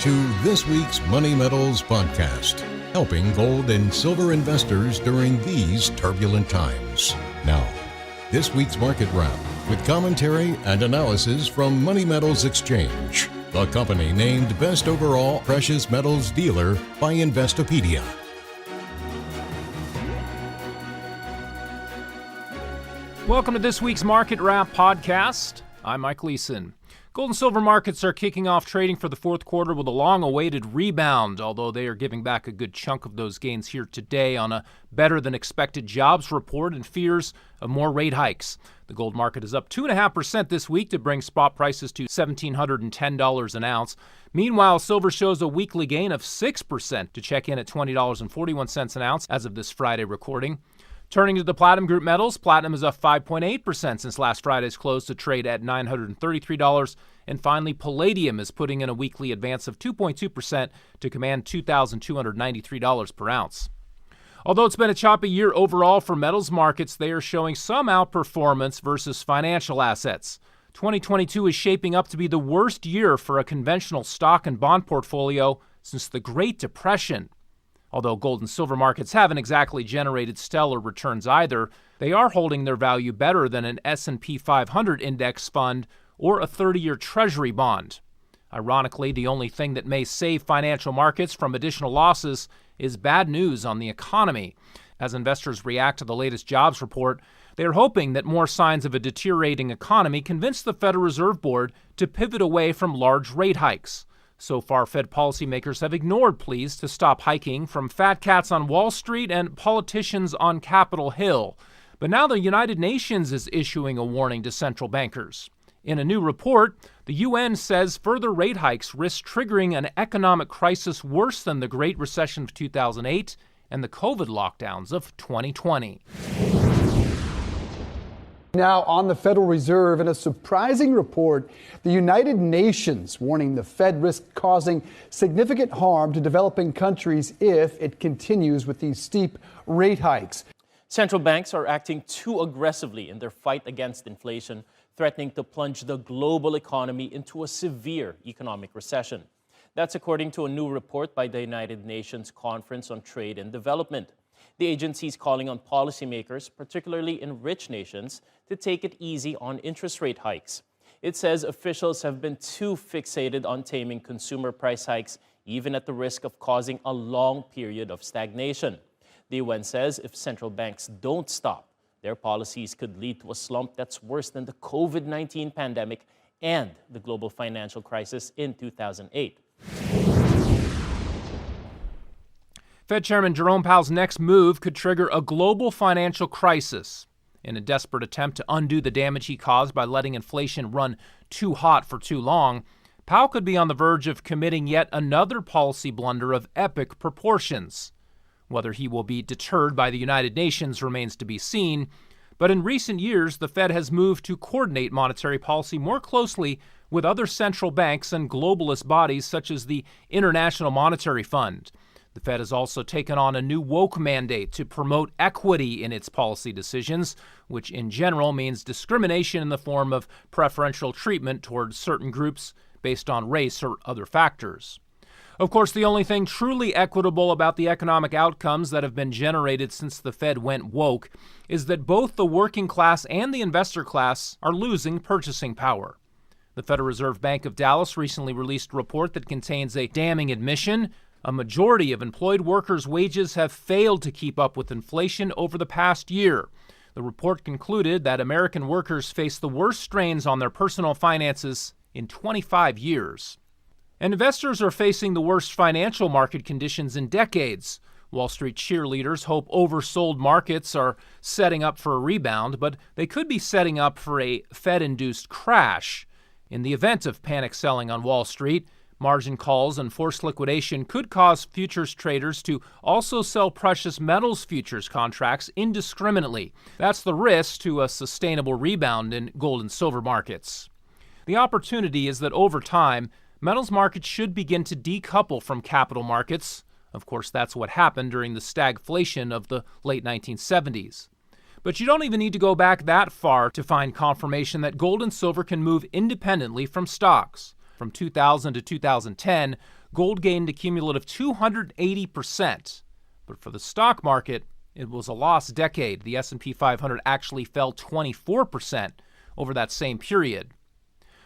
to this week's Money Metals podcast, helping gold and silver investors during these turbulent times. Now, this week's market wrap with commentary and analysis from Money Metals Exchange, the company named Best Overall Precious Metals Dealer by Investopedia. Welcome to this week's Market Wrap podcast. I'm Mike Leeson. Gold and silver markets are kicking off trading for the fourth quarter with a long-awaited rebound, although they are giving back a good chunk of those gains here today on a better-than-expected jobs report and fears of more rate hikes. The gold market is up 2.5% this week to bring spot prices to $1,710 an ounce. Meanwhile, silver shows a weekly gain of 6% to check in at $20.41 an ounce as of this Friday recording. Turning to the platinum group metals, platinum is up 5.8% since last Friday's close to trade at $933. And finally, palladium is putting in a weekly advance of 2.2% to command $2,293 per ounce. Although it's been a choppy year overall for metals markets, they are showing some outperformance versus financial assets. 2022 is shaping up to be the worst year for a conventional stock and bond portfolio since the Great Depression. Although gold and silver markets haven't exactly generated stellar returns either, they are holding their value better than an S&P 500 index fund or a 30-year Treasury bond. Ironically, the only thing that may save financial markets from additional losses is bad news on the economy. As investors react to the latest jobs report, they are hoping that more signs of a deteriorating economy convince the Federal Reserve Board to pivot away from large rate hikes. So far, Fed policymakers have ignored pleas to stop hiking from fat cats on Wall Street and politicians on Capitol Hill. But now the United Nations is issuing a warning to central bankers. In a new report, the UN says further rate hikes risk triggering an economic crisis worse than the Great Recession of 2008 and the COVID lockdowns of 2020. Now on the Federal Reserve, in a surprising report, the United Nations warning the Fed risks causing significant harm to developing countries if it continues with these steep rate hikes. Central banks are acting too aggressively in their fight against inflation, threatening to plunge the global economy into a severe economic recession. That's according to a new report by the United Nations Conference on Trade and Development. The agency is calling on policymakers, particularly in rich nations, to take it easy on interest rate hikes. It says officials have been too fixated on taming consumer price hikes, even at the risk of causing a long period of stagnation. The UN says if central banks don't stop, their policies could lead to a slump that's worse than the COVID-19 pandemic and the global financial crisis in 2008. Fed Chairman Jerome Powell's next move could trigger a global financial crisis. In a desperate attempt to undo the damage he caused by letting inflation run too hot for too long, Powell could be on the verge of committing yet another policy blunder of epic proportions. Whether he will be deterred by the United Nations remains to be seen, but in recent years, the Fed has moved to coordinate monetary policy more closely with other central banks and globalist bodies such as the International Monetary Fund. The Fed has also taken on a new woke mandate to promote equity in its policy decisions, which in general means discrimination in the form of preferential treatment towards certain groups based on race or other factors. Of course, the only thing truly equitable about the economic outcomes that have been generated since the Fed went woke is that both the working class and the investor class are losing purchasing power. The Federal Reserve Bank of Dallas recently released a report that contains a damning admission. A majority of employed workers' wages have failed to keep up with inflation over the past year. The report concluded that American workers face the worst strains on their personal finances in 25 years. And investors are facing the worst financial market conditions in decades. Wall Street cheerleaders hope oversold markets are setting up for a rebound, but they could be setting up for a Fed-induced crash. In the event of panic selling on Wall Street, margin calls and forced liquidation could cause futures traders to also sell precious metals futures contracts indiscriminately. That's the risk to a sustainable rebound in gold and silver markets. The opportunity is that over time, metals markets should begin to decouple from capital markets. Of course, that's what happened during the stagflation of the late 1970s. But you don't even need to go back that far to find confirmation that gold and silver can move independently from stocks. From 2000 to 2010, gold gained a cumulative 280%. But for the stock market, it was a lost decade. The S&P 500 actually fell 24% over that same period.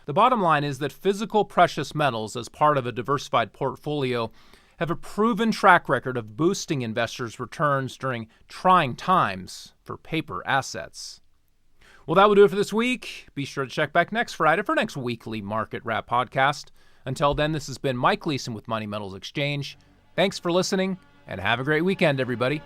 The bottom line is that physical precious metals, as part of a diversified portfolio, have a proven track record of boosting investors' returns during trying times for paper assets. Well, that will do it for this week. Be sure to check back next Friday for next weekly Market Wrap podcast. Until then, this has been Mike Leeson with Money Metals Exchange. Thanks for listening, and have a great weekend, everybody.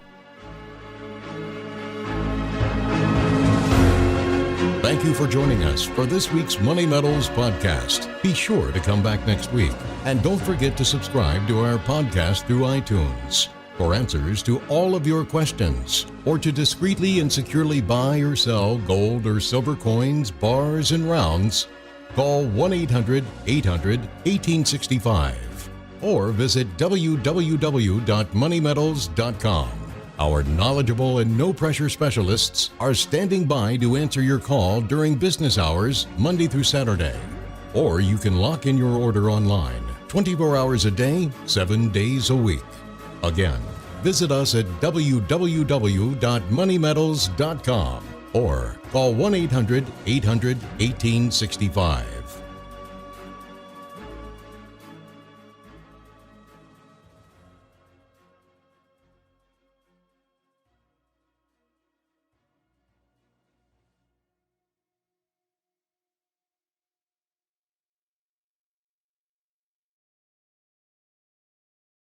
Thank you for joining us for this week's Money Metals podcast. Be sure to come back next week. And don't forget to subscribe to our podcast through iTunes. For answers to all of your questions, or to discreetly and securely buy or sell gold or silver coins, bars, and rounds, call 1-800-800-1865 or visit www.moneymetals.com. Our knowledgeable and no-pressure specialists are standing by to answer your call during business hours, Monday through Saturday. Or you can lock in your order online, 24 hours a day, 7 days a week. Again, visit us at www.moneymetals.com or call 1-800-800-1865.